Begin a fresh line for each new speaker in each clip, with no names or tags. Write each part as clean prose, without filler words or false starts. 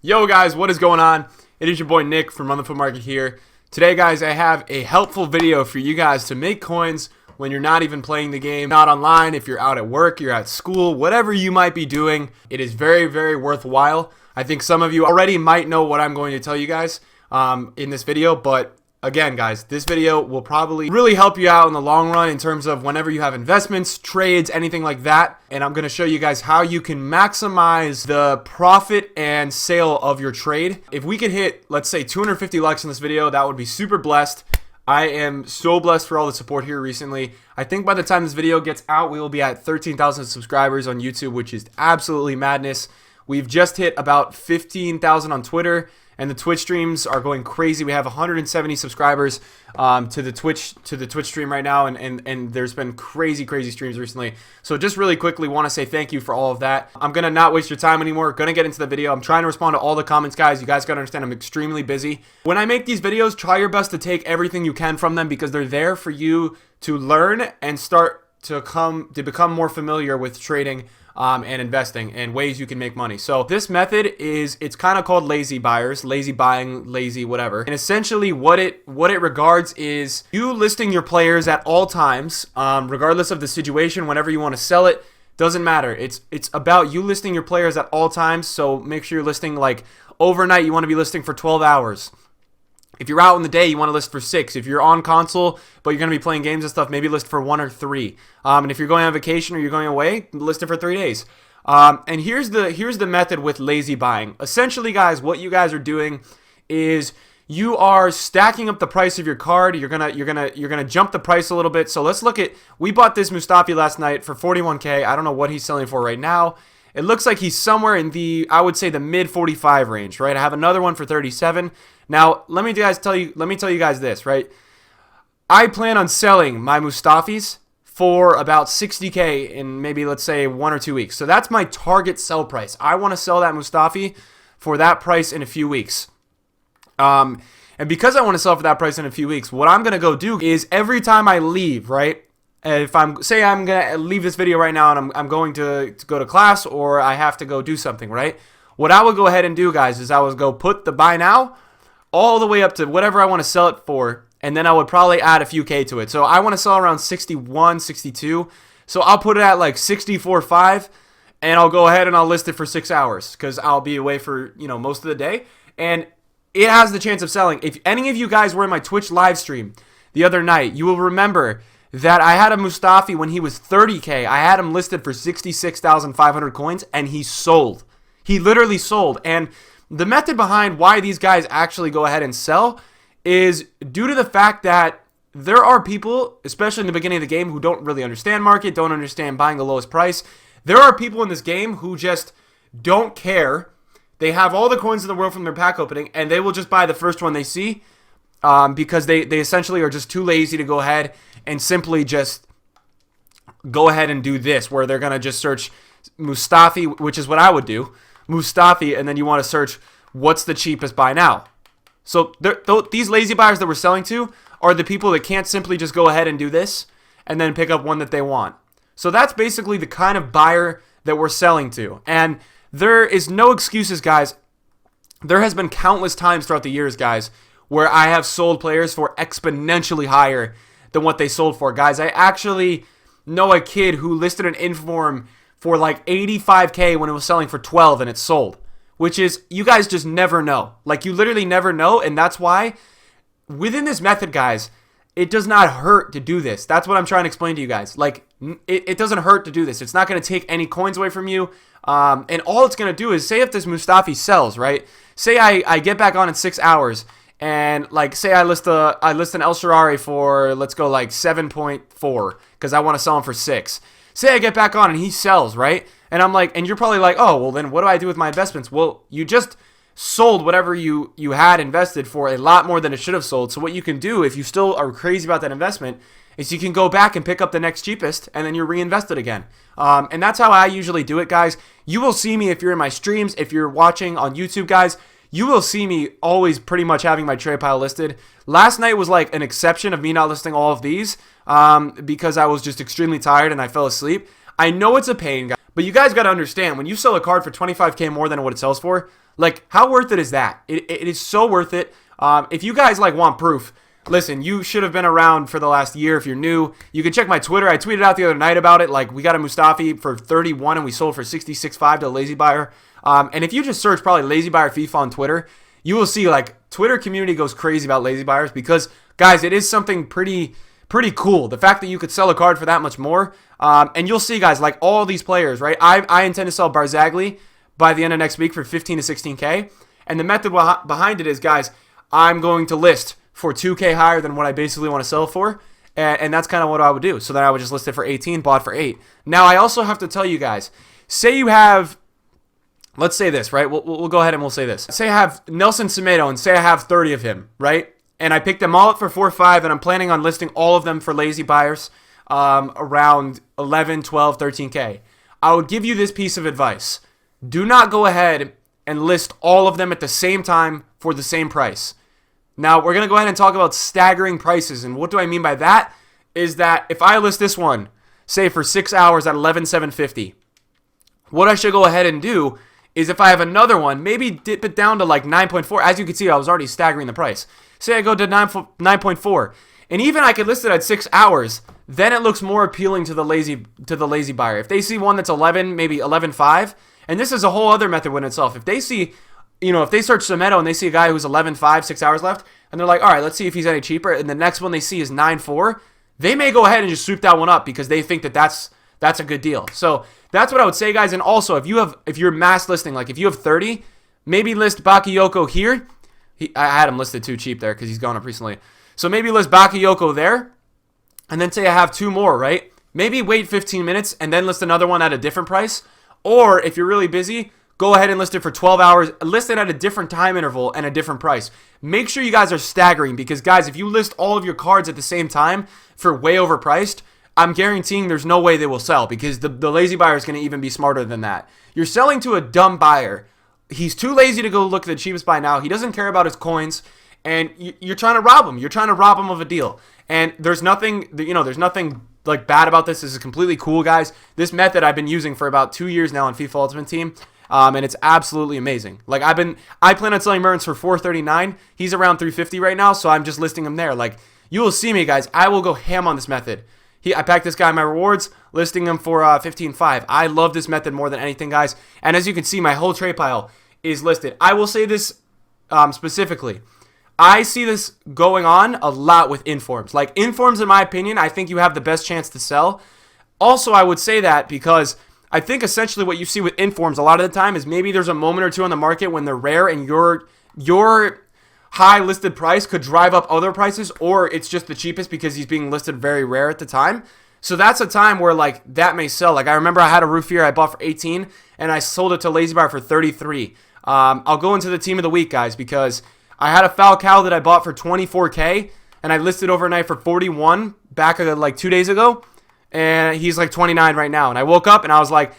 Yo guys, what is going on? It is your boy Nick from On the Foot Market here. Today guys, I have a helpful video for you guys to make coins when you're not even playing the game, not online, if you're out at work, you're at school, whatever you might be doing. It is very, very worthwhile. I think some of you already might know what I'm going to tell you guys in this video, but again guys, this video will probably really help you out in the long run in terms of whenever you have investments, trades, anything like that. And I'm going to show you guys how you can maximize the profit and sale of your trade. If we could hit, let's say 250 likes in this video, that would be super blessed. I am so blessed for all the support here recently. I think by the time this video gets out, we will be at 13,000 subscribers on YouTube, which is absolutely madness. We've just hit about 15,000 on Twitter, and the Twitch streams are going crazy. We have 170 subscribers to the Twitch stream right now, and there's been crazy streams recently. So just really quickly want to say thank you for all of that. I'm gonna not waste your time anymore. Gonna get into the video. I'm trying to respond to all the comments, guys. You guys gotta understand I'm extremely busy. When I make these videos, try your best to take everything you can from them because they're there for you to learn and start to become more familiar with trading and investing and ways you can make money. So this method it's kind of called lazy buyers, lazy buying, lazy whatever. And essentially what it regards is you listing your players at all times, regardless of the situation. Whenever you want to sell it, doesn't matter. It's about you listing your players at all times. So make sure you're listing like overnight. You want to be listing for 12 hours. If you're out in the day, you want to list for 6. If you're on console, but you're going to be playing games and stuff, maybe list for 1 or 3. And if you're going on vacation or you're going away, list it for 3 days. And here's the method with lazy buying. Essentially, guys, what you guys are doing is you are stacking up the price of your card. You're gonna jump the price a little bit. So let's look at. We bought this Mustafi last night for 41K. I don't know what he's selling for right now. It looks like he's somewhere in the, I would say, the mid 45 range, right? I have another one for 37. Now, let me tell you guys this, right? I plan on selling my Mustafis for about 60K in maybe, let's say, 1 or 2 weeks. So that's my target sell price. I want to sell that Mustafi for that price in a few weeks. And because I want to sell for that price in a few weeks, what I'm going to go do is every time I leave, right? If I'm going to leave this video right now and I'm going to go to class or I have to go do something, right? What I would go ahead and do, guys, is I would go put the buy now all the way up to whatever I want to sell it for, and then I would probably add a few K to it. So I want to sell around 61, 62. So I'll put it at like 64.5, and I'll go ahead and I'll list it for 6 hours because I'll be away for, most of the day. And it has the chance of selling. If any of you guys were in my Twitch live stream the other night, you will remember that I had a Mustafi when he was 30K. I had him listed for 66,500 coins, and he sold. He literally sold. And the method behind why these guys actually go ahead and sell is due to the fact that there are people, especially in the beginning of the game, who don't really understand market, don't understand buying the lowest price. There are people in this game who just don't care. They have all the coins in the world from their pack opening, and they will just buy the first one they see because they essentially are just too lazy to go ahead and simply just go ahead and do this, where they're going to just search Mustafi, which is what I would do. Mustafi, and then you want to search what's the cheapest buy now. So these lazy buyers that we're selling to are the people that can't simply just go ahead and do this and then pick up one that they want. So that's basically the kind of buyer that we're selling to. And there is no excuses, guys. There has been countless times throughout the years, guys, where I have sold players for exponentially higher than what they sold for. Guys, I actually know a kid who listed an Inform for like 85K when it was selling for 12 and it sold, which is, you guys just never know. Like, you literally never know, and that's why within this method, guys, it does not hurt to do this. That's what I'm trying to explain to you guys. Like, it doesn't hurt to do this. It's not going to take any coins away from you, and all it's going to do is, say if this Mustafi sells, right? Say I get back on in 6 hours, and like, say I list an El Shaarawy for, let's go like 7.4 because I want to sell him for 6. Say I get back on and he sells, right? And I'm like, and you're probably like, oh, well then what do I do with my investments? Well, you just sold whatever you had invested for a lot more than it should have sold. So what you can do, if you still are crazy about that investment, is you can go back and pick up the next cheapest and then you're reinvested again. And that's how I usually do it, guys. You will see me if you're in my streams, if you're watching on YouTube, guys. You will see me always pretty much having my trade pile listed. Last night was like an exception of me not listing all of these because I was just extremely tired and I fell asleep. I know it's a pain, guys, But you guys got to understand, when you sell a card for 25K more than what it sells for, like, how worth it is that? It is so worth it. If you guys, like, want proof, listen, you should have been around for the last year if you're new. You can check my Twitter. I tweeted out the other night about it. Like, we got a Mustafi for 31 and we sold for 66.5 to a lazy buyer. And if you just search probably lazy buyer FIFA on Twitter, you will see, like, Twitter community goes crazy about lazy buyers because, guys, it is something pretty cool. The fact that you could sell a card for that much more. And you'll see, guys, like all these players, right? I intend to sell Barzagli by the end of next week for 15 to 16K. And the method behind it is, guys, I'm going to list for 2K higher than what I basically want to sell for. And that's kind of what I would do. So then I would just list it for 18, bought for 8. Now, I also have to tell you guys, say you have, let's say this, right? We'll go ahead and we'll say this. Say I have Nelson Semedo and say I have 30 of him, right? And I picked them all up for 4.5, and I'm planning on listing all of them for lazy buyers around 11, 12, 13K. I would give you this piece of advice. Do not go ahead and list all of them at the same time for the same price. Now, we're going to go ahead and talk about staggering prices. And what do I mean by that? Is that if I list this one, say for 6 hours at 11,750, what I should go ahead and do is if I have another one, maybe dip it down to like 9.4. As you can see, I was already staggering the price. Say I go to 9.4, and even I could list it at 6 hours. Then it looks more appealing to the lazy buyer. If they see one that's 11, maybe 11.5, and this is a whole other method in itself. If they see, if they search Semedo and they see a guy who's 11.5, 6 hours left, and they're like, all right, let's see if he's any cheaper, and the next one they see is 9.4, they may go ahead and just swoop that one up because they think that that's a good deal. So that's what I would say, guys. And also, if you're mass listing, like if you have 30, maybe list Bakayoko here. I had him listed too cheap there because he's gone up recently. So maybe list Bakayoko there, and then say I have 2 more, right? Maybe wait 15 minutes and then list another one at a different price. Or if you're really busy, go ahead and list it for 12 hours. List it at a different time interval and a different price. Make sure you guys are staggering because, guys, if you list all of your cards at the same time for way overpriced, I'm guaranteeing there's no way they will sell because the lazy buyer is going to even be smarter than that. You're selling to a dumb buyer. He's too lazy to go look at the cheapest buy now. He doesn't care about his coins, and you're trying to rob him. You're trying to rob him of a deal. And there's nothing, there's nothing like bad about this. This is completely cool, guys. This method I've been using for about 2 years now on FIFA Ultimate Team, and it's absolutely amazing. Like I plan on selling Mertens for 439. He's around 350 right now, so I'm just listing him there. Like you will see me, guys. I will go ham on this method. I packed this guy in my rewards, listing him for 15.5. I love this method more than anything, guys. And as you can see, my whole trade pile is listed. I will say this specifically. I see this going on a lot with informs. Like informs, in my opinion, I think you have the best chance to sell. Also, I would say that because I think essentially what you see with informs a lot of the time is maybe there's a moment or two on the market when they're rare and your high listed price could drive up other prices, or it's just the cheapest because he's being listed very rare at the time. So that's a time where like that may sell. Like I remember I had a Roofier I bought for 18 and I sold it to Lazy Buyer for 33. I'll go into the team of the week, guys, because I had a Falcao that I bought for 24K and I listed overnight for 41 back like 2 days ago, and he's like 29 right now. And I woke up and I was like,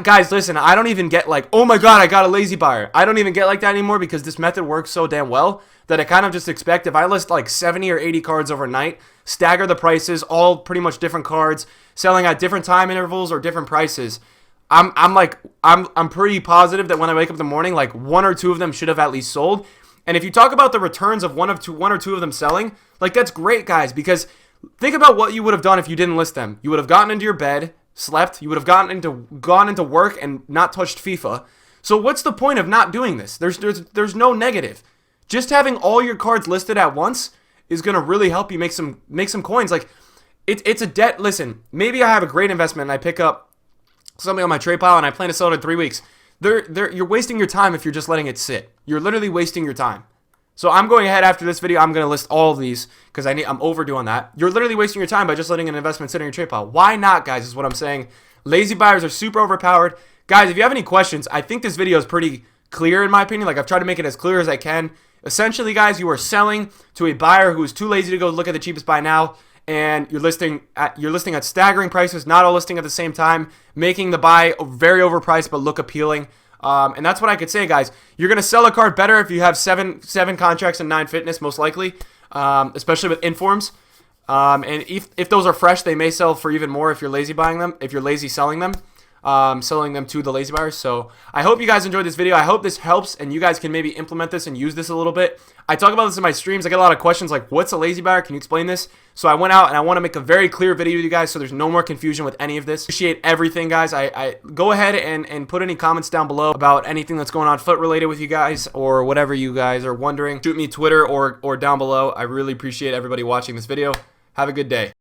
guys, listen, I don't even get like, oh my god, I got a lazy buyer. I don't even get like that anymore because this method works so damn well that I kind of just expect if I list like 70 or 80 cards overnight, stagger the prices, all pretty much different cards, selling at different time intervals or different prices, I'm pretty positive that when I wake up in the morning, like 1 or 2 of them should have at least sold. And if you talk about the returns of one or two of them selling, like that's great, guys, because think about what you would have done if you didn't list them. You would have gotten into your bed, slept, you would have gone into work and not touched FIFA. So what's the point of not doing this? There's no negative. Just having all your cards listed at once is going to really help you make some coins. Like it's a debt. Listen, maybe I have a great investment and I pick up something on my trade pile and I plan to sell it in 3 weeks. You're wasting your time if you're just letting it sit. You're literally wasting your time. So I'm going ahead after this video. I'm going to list all of these because I'm overdue on that. You're literally wasting your time by just letting an investment sit in your trade pile. Why not, guys, is what I'm saying. Lazy buyers are super overpowered. Guys, if you have any questions, I think this video is pretty clear in my opinion. Like I've tried to make it as clear as I can. Essentially, guys, you are selling to a buyer who is too lazy to go look at the cheapest buy now, and you're listing at staggering prices, not all listing at the same time, making the buy very overpriced but look appealing. And that's what I could say, guys. You're going to sell a card better if you have seven contracts and 9 fitness, most likely, especially with informs. And if those are fresh, they may sell for even more if you're lazy buying them, if you're lazy selling them. selling them to the lazy buyers. So I hope you guys enjoyed this video. I hope this helps and you guys can maybe implement this and use this a little bit. I talk about this in my streams. I get a lot of questions like, what's a lazy buyer? Can you explain this? So I went out and I want to make a very clear video with you guys so there's no more confusion with any of this. Appreciate everything, guys. I go ahead and put any comments down below about anything that's going on foot related with you guys or whatever you guys are wondering. Shoot me Twitter or down below. I really appreciate everybody watching this video. Have a good day.